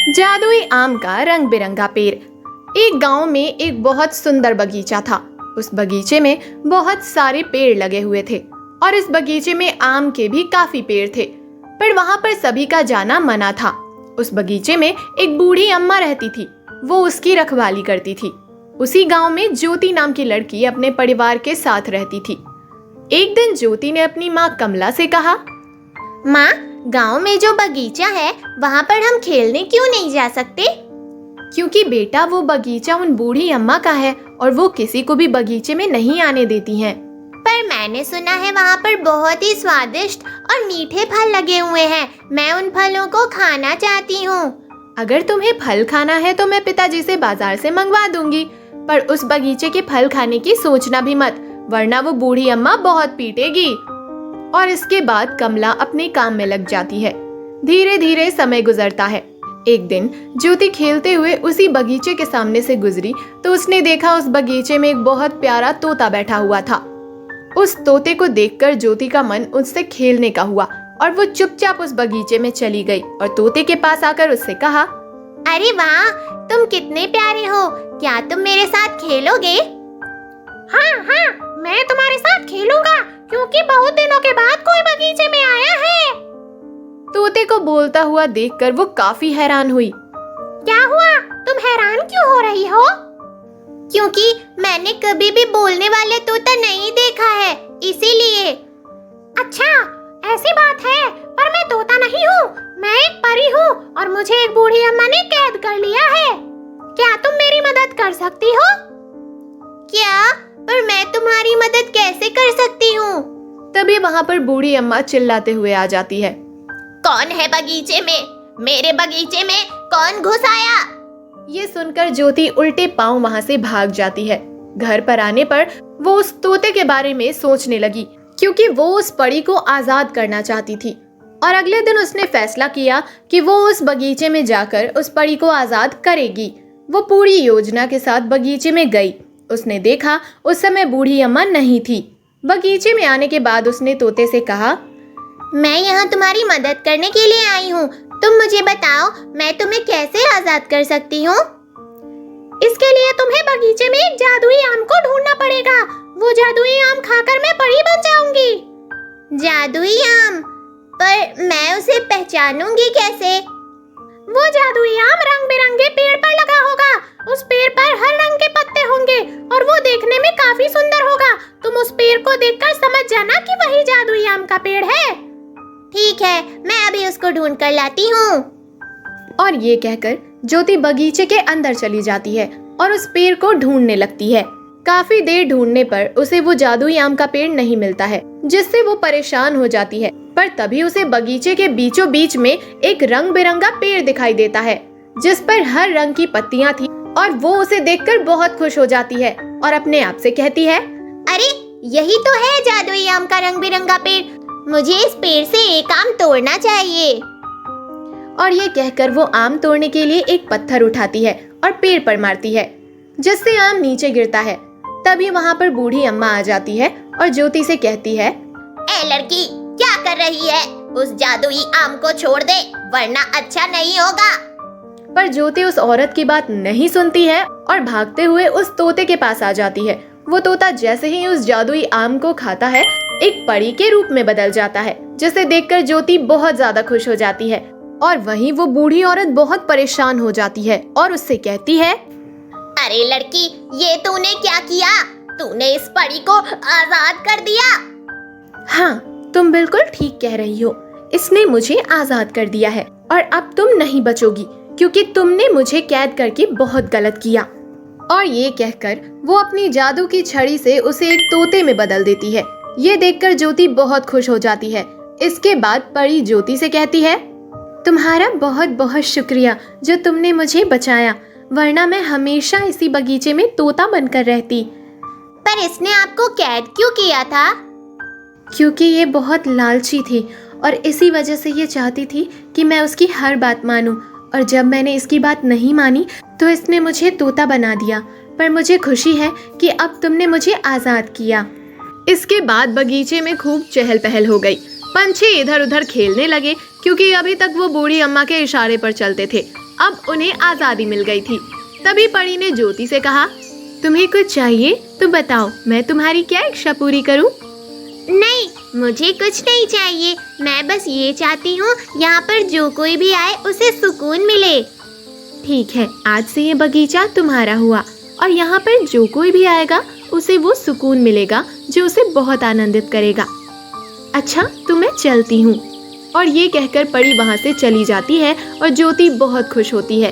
जादुई आम का रंग बिरंगा पेड़। एक गांव में एक बहुत सुंदर बगीचा था। उस बगीचे में बहुत सारे पेड़ लगे हुए थे और इस बगीचे में आम के भी काफी पेड़ थे, पर वहां पर सभी का जाना मना था। उस बगीचे में एक बूढ़ी अम्मा रहती थी, वो उसकी रखवाली करती थी। उसी गांव में ज्योति नाम की लड़की अपने परिवार के साथ रहती थी। एक दिन ज्योति ने अपनी माँ कमला से कहा, माँ, गांव में जो बगीचा है वहाँ पर हम खेलने क्यों नहीं जा सकते? क्योंकि बेटा वो बगीचा उन बूढ़ी अम्मा का है और वो किसी को भी बगीचे में नहीं आने देती हैं। पर मैंने सुना है वहाँ पर बहुत ही स्वादिष्ट और मीठे फल लगे हुए हैं। मैं उन फलों को खाना चाहती हूँ। अगर तुम्हें फल खाना है तो मैं पिताजी से बाजार से मंगवा दूंगी, पर उस बगीचे के फल खाने की सोचना भी मत, वरना वो बूढ़ी अम्मा बहुत पीटेगी। और इसके बाद कमला अपने काम में लग जाती है। धीरे धीरे समय गुजरता है। एक दिन ज्योति खेलते हुए उसी बगीचे के सामने से गुजरी तो उसने देखा उस बगीचे में एक बहुत प्यारा तोता बैठा हुआ था। उस तोते को देखकर ज्योति का मन उससे खेलने का हुआ और वो चुपचाप उस बगीचे में चली गई और तोते के पास आकर उससे कहा, अरे वाह, तुम कितने प्यारे हो, क्या तुम मेरे साथ खेलोगे? हाँ, मैं तुम्हारे साथ खेलूंगा, क्योंकि बहुत दिनों के बाद कोई बगीचे में आया है। तोते को बोलता हुआ देखकर वो काफी हैरान हुई। क्या हुआ? तुम हैरान क्यों हो रही हो? क्योंकि मैंने कभी भी बोलने वाले तोता नहीं देखा है, इसीलिए। अच्छा, ऐसी बात है, पर मैं तोता नहीं हूँ, मैं एक परी हूँ और मुझे एक बूढ़ी अम्मा ने कैद कर लिया है। क्या तुम मेरी मदद कर सकती हो? क्या? पर मैं तुम्हारी मदद कैसे कर सकती हूँ? तभी वहाँ पर बूढ़ी अम्मा चिल्लाते हुए आ जाती है। कौन है बगीचे में? मेरे बगीचे में कौन घुस आया? ये सुनकर ज्योति उल्टे पांव वहाँ से भाग जाती है। घर पर आने पर वो उस तोते के बारे में सोचने लगी, क्योंकि वो उस परी को आजाद करना चाहती थी। और अगले दिन उसने फैसला किया कि वो उस बगीचे में जाकर उस परी को आजाद करेगी। वो पूरी योजना के साथ बगीचे में गई। उसने देखा उस समय बूढ़ी अम्मा नहीं थी। बगीचे में आने के बाद उसने तोते से कहा, मैं यहाँ तुम्हारी मदद करने के लिए आई हूँ। तुम मुझे बताओ, मैं तुम्हें कैसे आजाद कर सकती हूँ? इसके लिए तुम्हें बगीचे में एक जादुई आम को ढूंढना पड़ेगा। वो जादुई आम खाकर मैं परी बन जाऊंगी। जादुई आम? पर मैं उसे पहचानूंगी कैसे? वो जादुई आम रंग बिरंगे पेड़ पर लगा होगा। उस पेड़ पर हर रंग के पत्ते होंगे और वो देखने में काफी सुंदर होगा। तुम उस पेड़ को देखकर समझ जाना कि वही जादुई आम का पेड़ है। ठीक है, मैं अभी उसको ढूंढ कर लाती हूँ। और ये कहकर ज्योति बगीचे के अंदर चली जाती है और उस पेड़ को ढूंढने लगती है। काफी देर ढूंढने पर उसे वो जादुई आम का पेड़ नहीं मिलता है, जिससे वो परेशान हो जाती है। पर तभी उसे बगीचे के बीचों बीच में एक रंग बिरंगा पेड़ दिखाई देता है, जिस पर हर रंग की पत्तियां थी। और वो उसे देखकर बहुत खुश हो जाती है और अपने आप से कहती है, अरे यही तो है जादुई आम का रंग बिरंगा पेड़। मुझे इस पेड़ से एक आम तोड़ना चाहिए। और ये कहकर वो आम तोड़ने के लिए एक पत्थर उठाती है और पेड़ पर मारती है, जिससे आम नीचे गिरता है। तभी वहाँ पर बूढ़ी अम्मा आ जाती है और ज्योति से कहती है, ए लड़की, क्या कर रही है? उस जादुई आम को छोड़ दे, वरना अच्छा नहीं होगा। पर ज्योति उस औरत की बात नहीं सुनती है और भागते हुए उस तोते के पास आ जाती है। वो तोता जैसे ही उस जादुई आम को खाता है, एक परी के रूप में बदल जाता है, जिसे देखकर ज्योति बहुत ज्यादा खुश हो जाती है। और वहीं वो बूढ़ी औरत बहुत परेशान हो जाती है और उससे कहती है, अरे लड़की, ये तूने क्या किया? तूने इस परी को आजाद कर दिया। हाँ, तुम बिल्कुल ठीक कह रही हो। इसने मुझे आजाद कर दिया है और अब तुम नहीं बचोगी, क्योंकि तुमने मुझे कैद करके बहुत गलत किया। और ये कहकर वो अपनी जादू की छड़ी से उसे एक तोते में बदल देती है। ये देखकर ज्योति बहुत खुश हो जाती है। इसके बाद परी ज्योति से कहती है, तुम्हारा बहुत बहुत शुक्रिया जो तुमने मुझे बचाया, वरना मैं हमेशा इसी बगीचे में तोता बनकर रहती। पर इसने आपको कैद क्यों किया था? क्योंकि ये बहुत लालची थी और इसी वजह से ये चाहती थी कि मैं उसकी हर बात मानूं। और जब मैंने इसकी बात नहीं मानी तो इसने मुझे तोता बना दिया। पर मुझे खुशी है कि अब तुमने मुझे आज़ाद किया। इसके बाद बगीचे में खूब चहल पहल हो गई। पंछी इधर उधर खेलने लगे, क्योंकि अभी तक वो बूढ़ी अम्मा के इशारे पर चलते थे अब उन्हें आजादी मिल गई थी। तभी परी ने ज्योति से कहा, तुम्हें कुछ चाहिए तो बताओ, मैं तुम्हारी क्या इच्छा पूरी करूं? नहीं, मुझे कुछ नहीं चाहिए। मैं बस ये चाहती हूँ यहाँ पर जो कोई भी आए उसे सुकून मिले। ठीक है, आज से ये बगीचा तुम्हारा हुआ और यहाँ पर जो कोई भी आएगा उसे वो सुकून मिलेगा जो उसे बहुत आनंदित करेगा। अच्छा, तो मैं चलती हूँ। और ये कहकर परी वहाँ से चली जाती है और ज्योति बहुत खुश होती है।